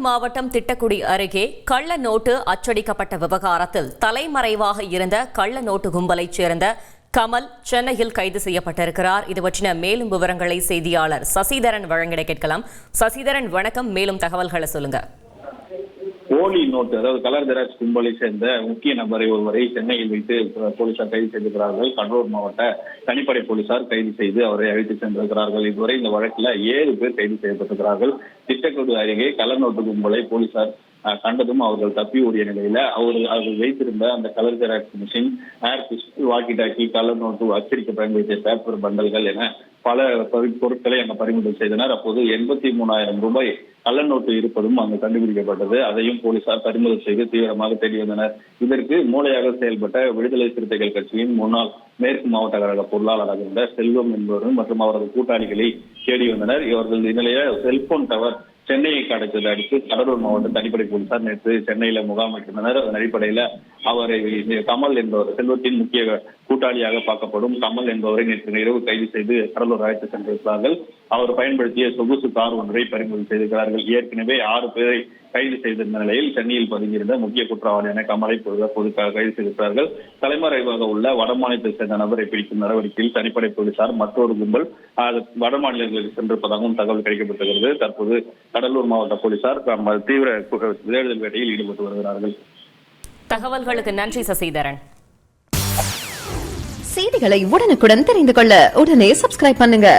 மாவட்டம் திட்டக்குடி அருகே கள்ள நோட்டு அச்சடிக்கப்பட்ட விவகாரத்தில் தலைமறைவாக இருந்த கள்ள நோட்டு கும்பலைச் சேர்ந்த கமல் சென்னையில் கைது செய்யப்பட்டிருக்கிறார். இது பற்றின மேலும் விவரங்களை செய்தியாளர் சசிதரன் வழங்கிட கேட்கலாம். சசிதரன் வணக்கம், மேலும் தகவல்களை சொல்லுங்க. போலி நோட்டு, அதாவது கலர் ஜெராக்ஸ் கும்பலை சேர்ந்த முக்கிய நபரை ஒருவரை சென்னையில் வைத்து போலீசார் கைது செய்திருக்கிறார்கள். கடலூர் மாவட்ட தனிப்படை போலீசார் கைது செய்து அவரை அழைத்து சென்றிருக்கிறார்கள். இதுவரை இந்த வழக்கில் 7 பேர் கைது செய்யப்பட்டிருக்கிறார்கள். திட்டக்குடி அருகே கலர் நோட்டு கும்பலை போலீசார் கண்டதும் அவர்கள் தப்பி ஓடிய நிலையில அவர்கள் வைத்திருந்த அந்த colour xerox machine, air pistol, walkie talkie, colour note அச்சடிக்க பயன்படுத்திய பேப்பர் பண்டல்கள் என பல பொருட்களை அங்கு பறிமுதல் செய்தனர். அப்போது 83,000 ரூபாய் கள்ள நோட்டு இருப்பதும் அங்கு கண்டுபிடிக்கப்பட்டது. அதையும் போலீசார் பறிமுதல் செய்து தீவிரமாக தேடி வந்தனர். இதற்கு மூளையாக செயல்பட்ட விடுதலை சிறுத்தைகள் கட்சியின் முன்னாள் மேற்கு மாவட்ட கழக பொருளாளராக இருந்த செல்வம் என்பவரும் மற்றும் அவரது கூட்டாளிகளை தேடி வந்தனர். இவர்கள் இந்நிலைய செல்போன் டவர் சென்னையை கடத்தலை அடுத்து கடலூர் மாவட்ட தனிப்படை போலீசார் நேற்று சென்னையில முகாமிட்டிருந்தனர். அதன் அடிப்படையில அவரை கமல் என்பவர், செல்வத்தின் முக்கிய கூட்டாளியாக பார்க்கப்படும் கமல் என்பவரை நேற்று இரவு கைது செய்து கடலூர் அழைத்து சென்றிருக்கிறார்கள். அவர் பயன்படுத்திய சொகுசு கார் ஒன்றை பறிமுதல் செய்திருக்கிறார்கள். ஏற்கனவே 6 பேரை கைது செய்திருந்த நிலையில் சென்னையில் பதுங்கியிருந்த முக்கிய குற்றவாளியான கமலை பொதுக்காக கைது செய்திருக்கிறார்கள். தலைமறைவாக உள்ள வடமாநிலத்தை சேர்ந்த நபரை பிடிக்கும் நடவடிக்கையில் தனிப்படை போலீசார் மற்றொரு கும்பல் வடமாநிலங்களுக்கு சென்றிருப்பதாகவும் தகவல் கிடைக்கப்பட்டிருக்கிறது. தற்போது கடலூர் மாவட்ட போலீசார் தீவிர தேடுதல் வேட்டையில் ஈடுபட்டு வருகிறார்கள். தகவல்களுக்கு நன்றி சசிதரன். செய்திகளை உடனுக்குடன் தெரிந்து கொள்ள உடனே சப்ஸ்கிரைப் பண்ணுங்க.